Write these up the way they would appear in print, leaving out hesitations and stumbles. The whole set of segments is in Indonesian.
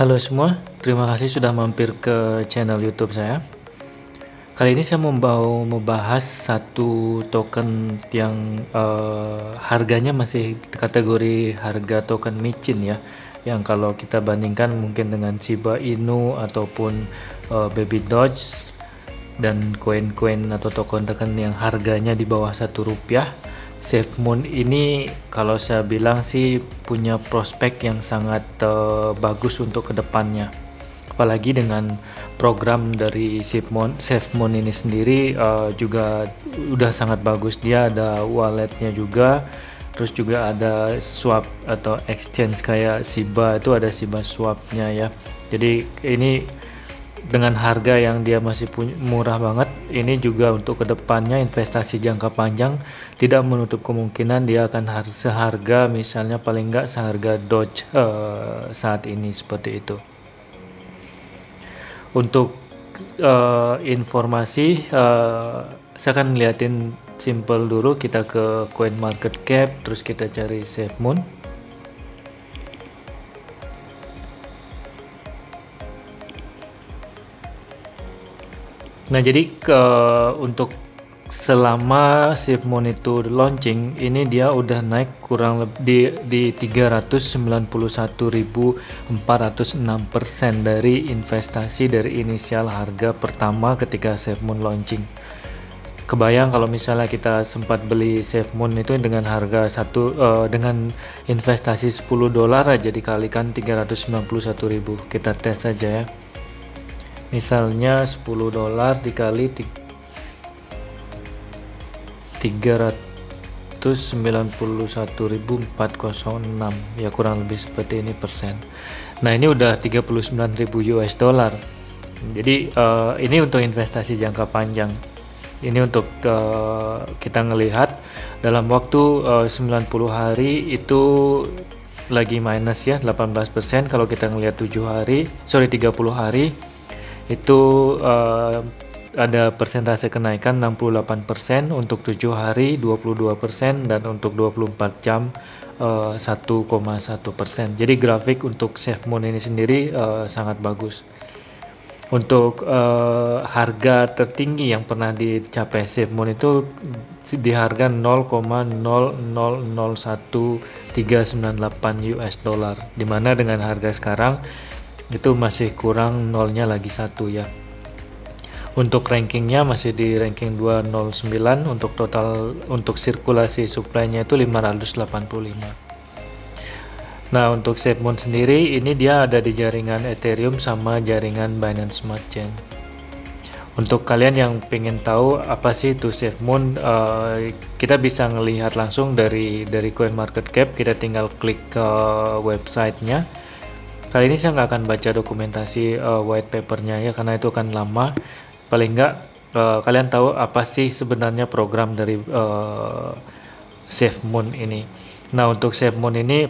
Halo semua, terima kasih sudah mampir ke channel YouTube saya. Kali ini saya mau membahas satu token yang harganya masih kategori harga token micin ya. Yang kalau kita bandingkan mungkin dengan Shiba Inu ataupun Baby Doge dan koin-koin atau token-token yang harganya di bawah Rp1, SafeMoon ini kalau saya bilang sih punya prospek yang sangat bagus untuk kedepannya. Apalagi dengan program dari SafeMoon ini sendiri juga udah sangat bagus. Dia ada walletnya juga, terus juga ada swap atau exchange kayak Shiba, itu ada Shiba swapnya ya. Jadi ini dengan harga yang dia masih murah banget, ini juga untuk kedepannya investasi jangka panjang tidak menutup kemungkinan dia akan seharga, misalnya paling nggak seharga Doge saat ini, seperti itu. Untuk informasi, saya akan ngeliatin simple dulu. Kita ke CoinMarketCap, terus kita cari SafeMoon. Nah, jadi untuk selama SafeMoon itu launching, ini dia udah naik kurang lebih di 391.406% dari investasi dari inisial harga pertama ketika SafeMoon launching. Kebayang kalau misalnya kita sempat beli SafeMoon itu dengan harga dengan investasi $10 aja dikalikan 391.000. Kita tes saja ya. Misalnya $10 dikali 391.406, ya kurang lebih seperti ini persen. Nah, ini udah 39.000 US dollar. Jadi ini untuk investasi jangka panjang. Ini untuk kita ngelihat dalam waktu 90 hari itu lagi minus ya 18%. Kalau kita ngelihat 30 hari itu ada persentase kenaikan 68%, untuk 7 hari 22%, dan untuk 24 jam 1,1%. Jadi grafik untuk SafeMoon ini sendiri sangat bagus. Untuk harga tertinggi yang pernah dicapai SafeMoon itu di harga 0,0001398 US dollar, dimana dengan harga sekarang itu masih kurang nolnya lagi satu ya. Untuk rankingnya masih di ranking 209, untuk total untuk sirkulasi supply-nya itu 585. Nah, untuk SafeMoon sendiri ini dia ada di jaringan Ethereum sama jaringan Binance Smart Chain. Untuk kalian yang pengen tahu apa sih itu SafeMoon, kita bisa ngelihat langsung dari CoinMarketCap. Kita tinggal klik ke websitenya. Kali ini saya nggak akan baca dokumentasi white papernya ya, karena itu akan lama. Paling nggak kalian tahu apa sih sebenarnya program dari SafeMoon ini. Nah, untuk SafeMoon ini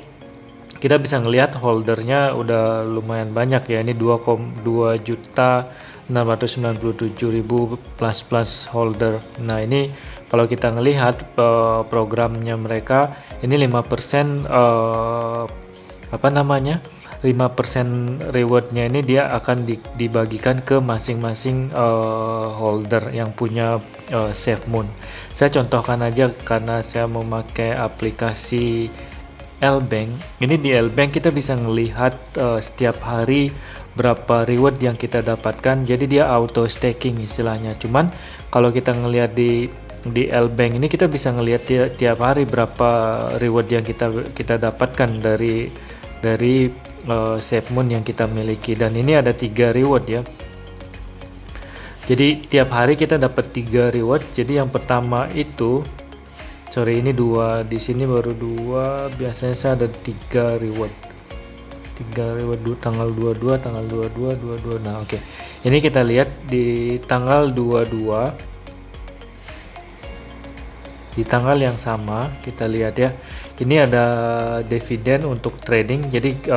kita bisa ngelihat holdernya udah lumayan banyak ya. Ini 2,697.000 plus holder. Nah, ini kalau kita ngelihat programnya mereka ini 5% 5% rewardnya ini dia akan dibagikan ke masing-masing holder yang punya SafeMoon. Saya contohkan aja karena saya memakai aplikasi L-Bank. Ini di L-Bank kita bisa ngelihat setiap hari berapa reward yang kita dapatkan. Jadi dia auto staking istilahnya. Cuman kalau kita ngelihat di L-Bank ini kita bisa ngelihat tiap hari berapa reward yang kita dapatkan dari SafeMoon yang kita miliki. Dan ini ada 3 reward ya. Jadi tiap hari kita dapat 3 reward. Jadi yang pertama itu ini 2, di sini baru 2. Biasanya saya ada 3 reward. 3 reward tanggal 22, tanggal 22. Nah, oke. Ini kita lihat di tanggal 22. Di tanggal yang sama kita lihat ya, ini ada dividen untuk trading. Jadi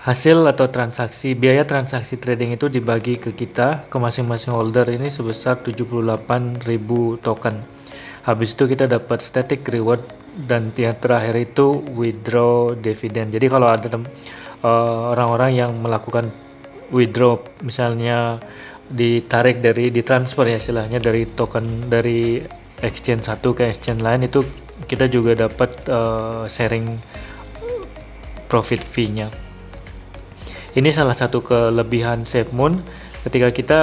hasil atau biaya transaksi trading itu dibagi ke kita, ke masing-masing holder ini sebesar 78.000 token. Habis itu kita dapat static reward, dan yang terakhir itu withdraw dividend. Jadi kalau ada orang-orang yang melakukan withdraw, misalnya ditarik dari ditransfer ya istilahnya dari token dari exchange satu ke exchange lain, itu kita juga dapat sharing profit fee-nya. Ini salah satu kelebihan SafeMoon. Ketika kita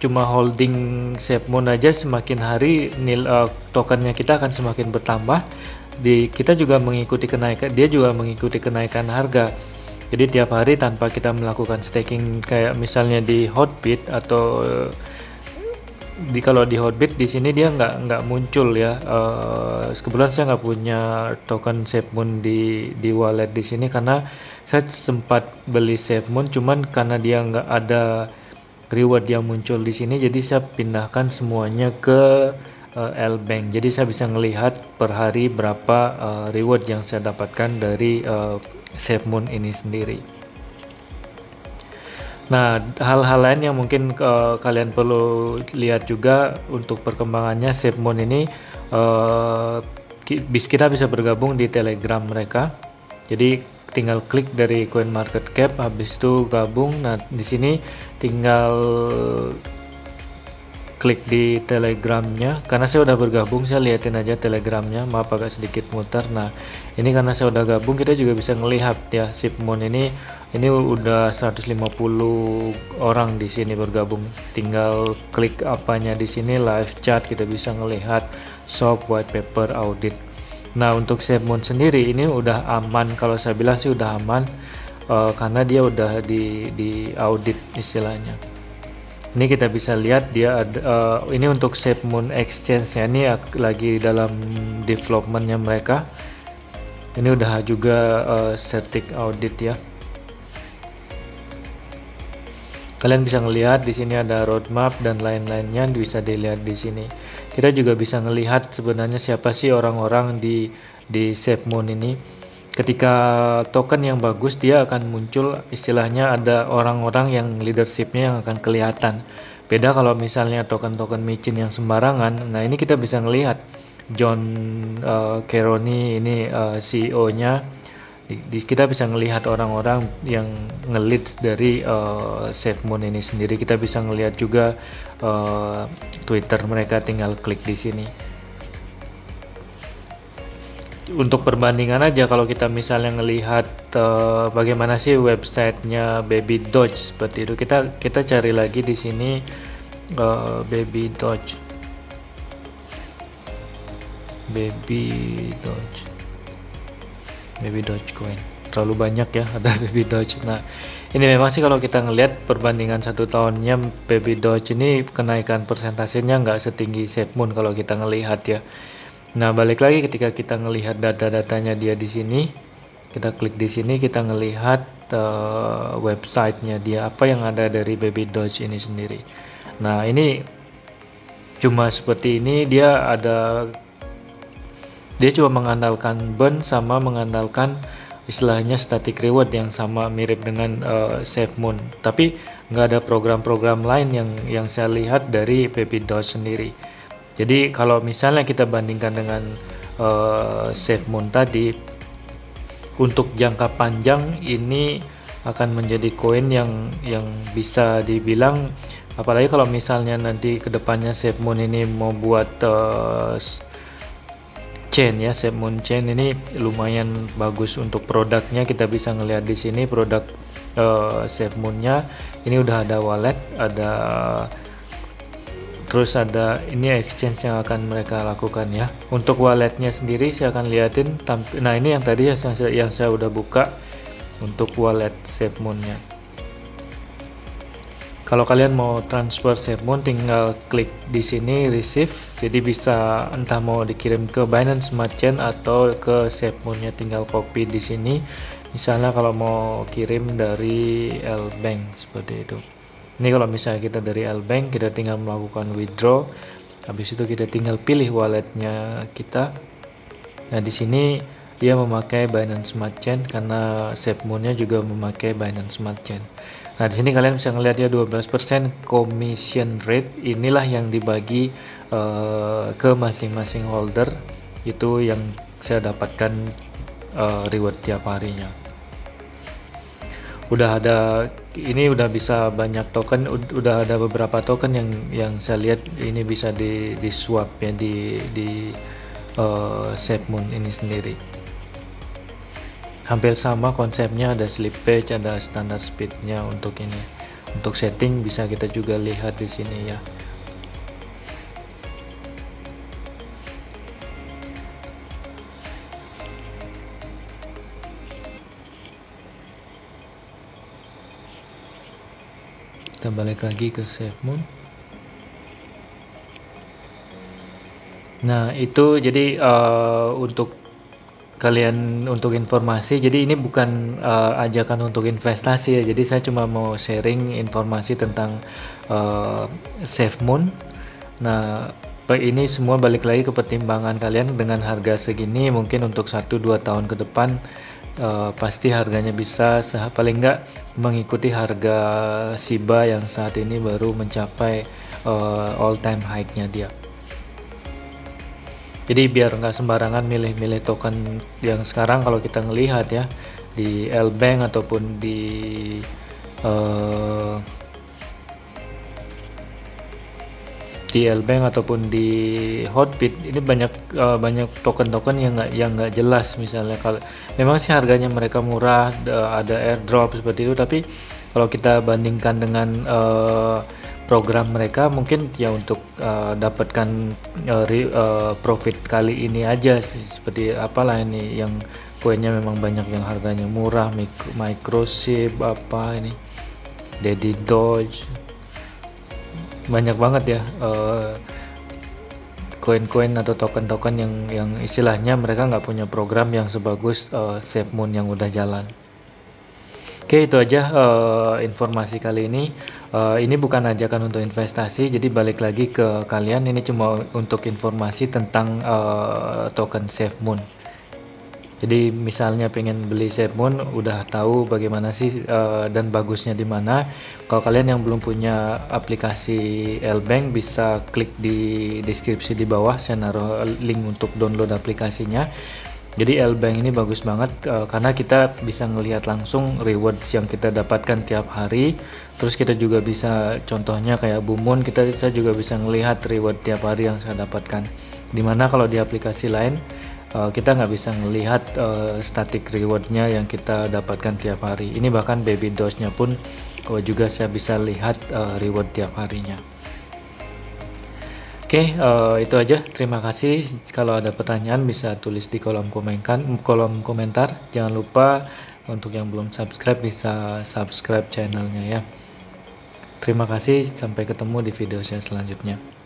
cuma holding SafeMoon aja, semakin hari tokennya kita akan semakin bertambah. Kita juga mengikuti kenaikan, dia juga mengikuti kenaikan harga. Jadi tiap hari tanpa kita melakukan staking kayak misalnya di Hotbit atau kalau di Hotbit di sini dia nggak muncul ya. Kebetulan saya nggak punya token SafeMoon di wallet di sini karena saya sempat beli SafeMoon, cuman karena dia nggak ada reward yang muncul di sini, jadi saya pindahkan semuanya ke L-Bank. Jadi saya bisa melihat per hari berapa reward yang saya dapatkan dari SafeMoon ini sendiri. Nah, hal-hal lain yang mungkin kalian perlu lihat juga untuk perkembangannya SafeMoon ini, kita bisa bergabung di Telegram mereka. Jadi tinggal klik dari CoinMarketCap, habis itu gabung. Nah, di sini tinggal klik di Telegramnya. Karena saya udah bergabung, saya liatin aja Telegramnya, maaf agak sedikit muter. Nah, ini karena saya udah gabung, kita juga bisa melihat ya SafeMoon ini udah 150 orang di sini bergabung. Tinggal klik apanya di sini, live chat, kita bisa melihat shop, white paper, audit. Nah, untuk SafeMoon sendiri ini udah aman, kalau saya bilang sih udah aman, karena dia udah di audit istilahnya. Ini kita bisa lihat dia ada, ini untuk SafeMoon Exchange nya ini lagi dalam developmentnya mereka. Ini udah juga static audit ya. Kalian bisa ngelihat di sini ada roadmap dan lain-lainnya, bisa dilihat di sini. Kita juga bisa ngelihat sebenarnya siapa sih orang-orang di SafeMoon ini. Ketika token yang bagus, dia akan muncul istilahnya ada orang-orang yang leadershipnya yang akan kelihatan. Beda kalau misalnya token-token micin yang sembarangan. Nah, ini kita bisa ngelihat John Caroni ini CEO-nya. Kita bisa ngelihat orang-orang yang nge-lead dari SafeMoon ini sendiri. Kita bisa ngelihat juga Twitter mereka, tinggal klik di sini. Untuk perbandingan aja, kalau kita misalnya ngelihat bagaimana sih websitenya Baby Doge seperti itu, kita cari lagi di sini Baby Dogecoin. Terlalu banyak ya ada Baby Doge. Nah, ini memang sih kalau kita ngelihat perbandingan satu tahunnya, Baby Doge ini kenaikan persentasenya nggak setinggi SafeMoon kalau kita ngelihat ya. Nah, balik lagi ketika kita ngelihat data-datanya dia di sini, kita klik di sini, kita ngelihat websitenya dia, apa yang ada dari Baby Doge ini sendiri. Nah, ini cuma seperti ini, dia cuma mengandalkan burn sama mengandalkan istilahnya static reward yang sama mirip dengan SafeMoon, tapi nggak ada program-program lain yang saya lihat dari Baby Doge sendiri. Jadi kalau misalnya kita bandingkan dengan SafeMoon tadi, untuk jangka panjang ini akan menjadi koin yang bisa dibilang, apalagi kalau misalnya nanti kedepannya SafeMoon ini mau buat chain ya, SafeMoon chain ini lumayan bagus untuk produknya. Kita bisa ngelihat di sini produk SafeMoon-nya ini udah ada wallet, terus ada ini exchange yang akan mereka lakukan ya. Untuk walletnya sendiri saya akan liatin. Nah, ini yang tadi yang saya udah buka untuk wallet SafeMoon-nya. Kalau kalian mau transfer SafeMoon, tinggal klik di sini receive. Jadi bisa entah mau dikirim ke Binance Smart Chain atau ke SafeMoon-nya, tinggal copy di sini. Misalnya kalau mau kirim dari L-Bank seperti itu. Ini kalau misalnya kita dari L-Bank, kita tinggal melakukan withdraw. Habis itu kita tinggal pilih walletnya kita. Nah, di sini dia memakai Binance Smart Chain karena SafeMoon-nya juga memakai Binance Smart Chain. Nah, di sini kalian bisa ngelihat ya 12% commission rate. Inilah yang dibagi ke masing-masing holder. Itu yang saya dapatkan reward tiap harinya. udah ada, ini udah bisa banyak token, udah ada beberapa token yang saya lihat ini bisa di swap ya di SafeMoon ini sendiri. Hampir sama konsepnya, ada slippage, ada standard speednya untuk ini. Untuk setting bisa kita juga lihat di sini ya. Kita balik lagi ke SafeMoon. Nah itu jadi untuk kalian, untuk informasi, jadi ini bukan ajakan untuk investasi ya, jadi saya cuma mau sharing informasi tentang SafeMoon. Nah ini semua balik lagi ke pertimbangan kalian. Dengan harga segini mungkin untuk 1-2 tahun ke depan pasti harganya bisa paling nggak mengikuti harga Shiba yang saat ini baru mencapai all time high-nya dia. Jadi biar nggak sembarangan milih-milih token yang sekarang, kalau kita ngelihat ya di L-Bank ataupun di L-Bank ataupun di Hotbit, ini banyak token-token yang nggak jelas. Misalnya kalau memang sih harganya mereka murah, ada airdrop seperti itu, tapi kalau kita bandingkan dengan program mereka, mungkin ya untuk dapatkan profit kali ini aja sih, seperti apalah ini yang koinnya memang banyak yang harganya murah, Microchip, apa ini, Daddy Doge, banyak banget ya koin-koin atau token-token yang istilahnya mereka nggak punya program yang sebagus SafeMoon yang udah jalan. Oke, itu aja informasi kali ini. Ini bukan ajakan untuk investasi, jadi balik lagi ke kalian, ini cuma untuk informasi tentang token SafeMoon. Jadi misalnya pengen beli SafeMoon, udah tahu bagaimana sih dan bagusnya di mana. Kalau kalian yang belum punya aplikasi L-Bank, bisa klik di deskripsi di bawah, saya naruh link untuk download aplikasinya. Jadi L-Bank ini bagus banget karena kita bisa ngelihat langsung rewards yang kita dapatkan tiap hari. Terus kita juga bisa, contohnya kayak Bumun, saya juga bisa ngelihat reward tiap hari yang saya dapatkan. Dimana kalau di aplikasi lain kita nggak bisa ngelihat static rewardnya yang kita dapatkan tiap hari. Ini bahkan Baby Doge-nya pun juga saya bisa lihat reward tiap harinya. Oke, itu aja. Terima kasih. Kalau ada pertanyaan bisa tulis di kolom komentar. Jangan lupa untuk yang belum subscribe bisa subscribe channelnya ya. Terima kasih. Sampai ketemu di video saya selanjutnya.